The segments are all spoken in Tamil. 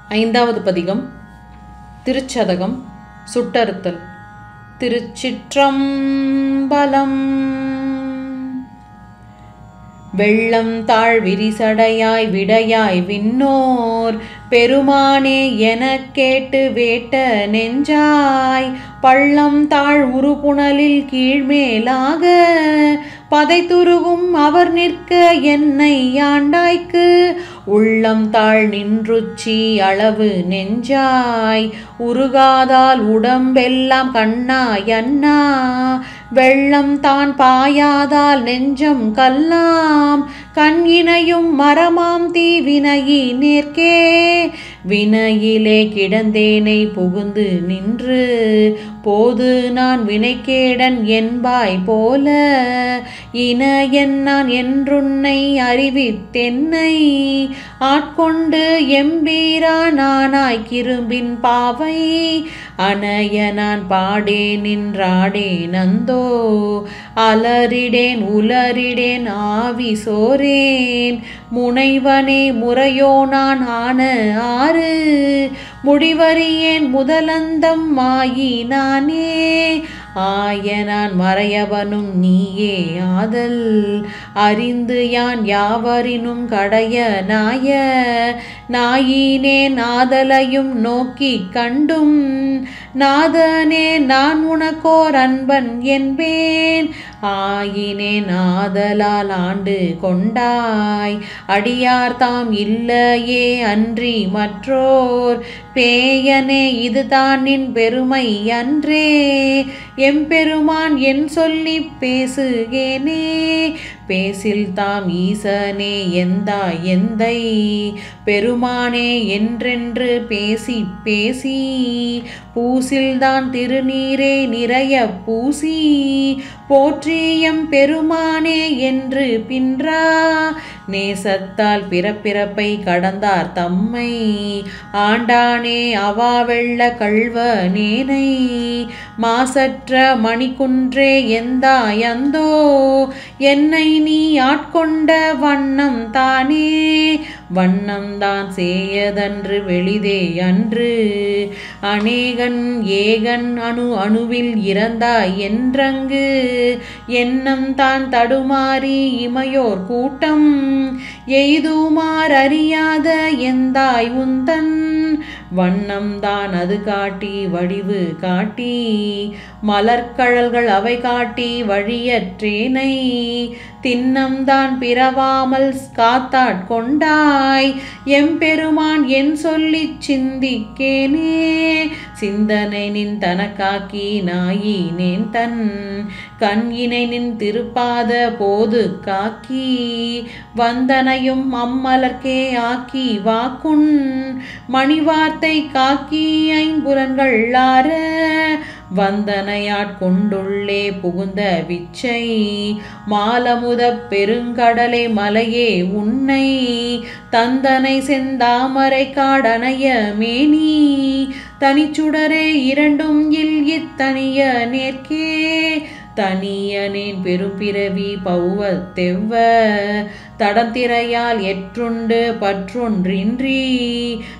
ஐந்தாவது பதிகம். திருச்சதகம். சுட்டறுத்தல். திருச்சிற்றம்பலம். வெள்ளம் தாழ் விரிசடையாய் விடையாய் விண்ணோர் பெருமானே எனக் கேட்டு வேட்ட நெஞ்சாய் பள்ளம் தாழ் உருபுணலில் கீழ்மேலாக பதைத்துருகும் அவர் நிற்க என்னை ஆண்டாய்க்கு உள்ளம் தாழ் நின்றுச்சி அளவு நெஞ்சாய் உருகாதால் உடம்பெல்லாம் கண்ணாய் அண்ணா வெள்ளம் தான் பாயாதால் நெஞ்சம் கல்லாம் கண் இணையும் மரமாம் தீ வினையி நேர்க்கே வினையிலே கிடந்தேனை புகுந்து நின்று போது நான் வினைக்கேடன் என்பாய் போல இனையன் நான் என்றுன்னை அறிவித்தென்னை ஆட்கொண்டு எம்பீரானாய் கிரும்பின் பாவை அனைய நான் பாடே நின்றாடேன் அந்தோ அலறிடேன் உலறிடேன் ஆவி சோரேன் முனைவனே முறையோ நான் ஆன ஆறு முடிவறியேன் முதலந்தம் ஆயினானே ஆய நான் மறையவனும் நீயே ஆதல் அறிந்து யான் யாவரினும் கடைய நாயினே நாதலையும் நோக்கி கண்டும் நாதனே நான் உனக்கோர் அன்பன் என்பேன் ஆயினேன் ஆதலால் ஆண்டு கொண்டாய் அடியார் தாம் இல்லையே அன்றி மற்றோர் பேயனே இதுதான் நின் பெருமை அன்றே எம்பெருமான் என் சொல்லி பேசுகேனே பேசில் தாம் ஈசனே எந்தாய் எந்தை பெருமானே என்றென்று பேசி பேசி பூசில்தான் திருநீரே நிறைய பூசி போற்றியம் பெருமானே என்று பின்றா நேசத்தால் பிறப்பிறப்பை கடந்தார் தம்மை ஆண்டானே அவா வெள்ள கள்வனேனை மாசற்ற மணிக்குன்றே எந்தாய் அந்தோ என்னை நீ ஆட்கொண்ட வண்ணம் தானே வண்ணம் தான் சேயதன்று வெளிதே அன்று அநேகன் ஏகன் அணுவில் இறந்தாய் என்றங்கு எண்ணம் தான் தடுமாறி இமையோர் கூட்டம் எய்துமார் அறியாத எந்தாய் உந்தன் வண்ணம் தான் அது காட்டி வடிவு காட்டி மலர்கழல்கள் அவை காட்டி வழியற்றேனை திண்ணம் தான் பிறவாமல் காத்தாட்கொண்டாய் எம்பெருமான் என் சொல்லி சிந்திக்கேனே சிந்தனை நின் தனக்காக்கி நாயினேன் தன் கண் இணை நின் திருப்பாத போது காக்கி வந்தனையும் அம்மலர்க்கே ஆக்கி வாக்குன் மணிவார்த்தை காக்கி ஐம்புலன்கள் ஆற வந்தனையாட்கொண்டுள்ளே புகுந்த விச்சை மாலமுத பெருங்கடலை மலையே உன்னை தந்தனை செந்தாமரை காடனைய மேனி தனிச்சுடரே இரண்டும் இத்தனிய நேர்க்கே தனியனேன் பெரும்பிறவி பௌவத்தெவ்வ தடந்திரையால் எற்றுண்டு பற்றொன்றின்றி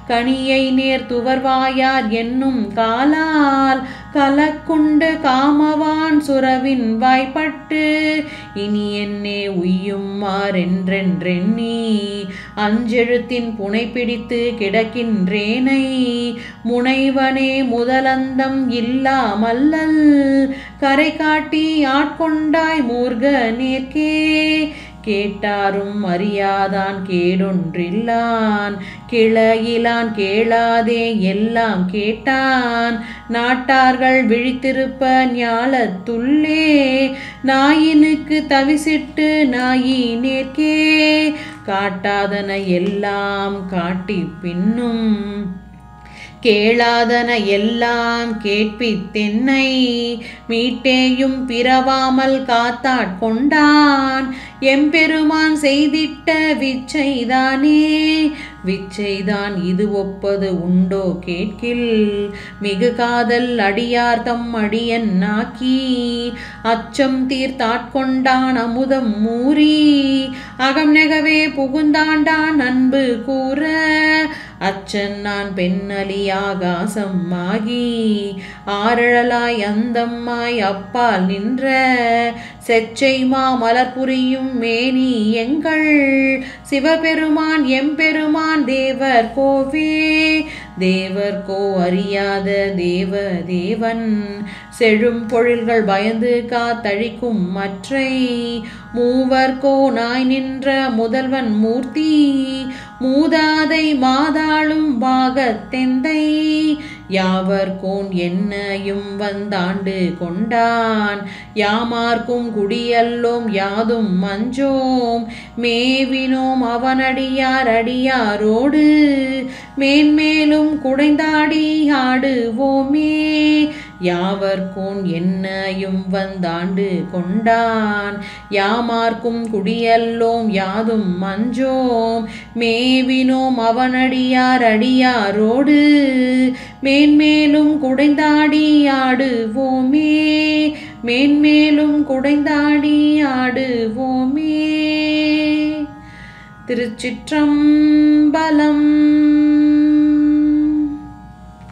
கனியை நேர் துவர்வாயார் என்னும் காலால் கலக்குண்டு காமவான் சுரவின் வாய்ப்பட்டு இனி என்னே உய்யுமாறென்றென்றெண்ணி அஞ்செழுத்தின் புனை பிடித்து கிடக்கின்றேனை முனைவனே முதலந்தம் இல்லாமல்லல் கரை காட்டி ஆட்கொண்டாய் மூர்க நேர்க்கே கேட்டாரும் அறியாதான் கேடொன்றில்லான் கிளையிலான் கேளாதே எல்லாம் கேட்டான் நாட்டார்கள் விழித்திருப்ப ஞாலத்துள்ளே நாயினுக்கு தவிசிட்டு நாயினேற்கே காட்டாதன எல்லாம் காட்டி பின்னும் கேளாதன எல்லாம் கேட்பித்தென்னை மீட்டேயும் பிறவாமல் காத்தாட்கொண்டான் எம்பெருமான் செய்திட்ட விச்சைதானே விச்சைதான் இது ஒப்பது உண்டோ கேட்கில் மிகு காதல் அடியார் தம் அடியன் நாக்கி அச்சம் தீர்த்தாட்கொண்டான் அமுதம் மூறி அகம் நெகவே புகுந்தாண்டான் அன்பு கூற அச்சன் நான் பெண்ணலி ஆகாசம் ஆகி ஆரழலாய் அந்தம்மாய் அப்பால் நின்ற செச்சை மாமலர் புரியும் மேனி எங்கள் சிவபெருமான் எம்பெருமான் தேவர் கோவே தேவர்கோ அறியாத தேவ தேவன் செழும் பொழில்கள் பயந்து காத்தழிக்கும் மற்றை மூவர்கோ நாய் நின்ற முதல்வன் மூர்த்தி மூதாதை மாதாளும் பாகத்தெந்தை யாவர்கோன் என்னையும் வந்தாண்டு கொண்டான் யாமார்க்கும் குடியல்லோம் யாதும் மஞ்சோம் மேவினோம் அவனடியார் அடியாரோடு மேன்மேலும் குடைந்தாடி ஆடுவோமே யாவர்கோன் என்னையும் வந்தாண்டு கொண்டான் யாமார்க்கும் குடியல்லோம் யாதும் மஞ்சோம் மேவினோம் அவனடியார் அடியாரோடு மேன்மேலும் குடைந்தாடி ஆடுவோமே மேன்மேலும் குடைந்தாடி ஆடுவோமே. திருச்சிற்றம்பலம்.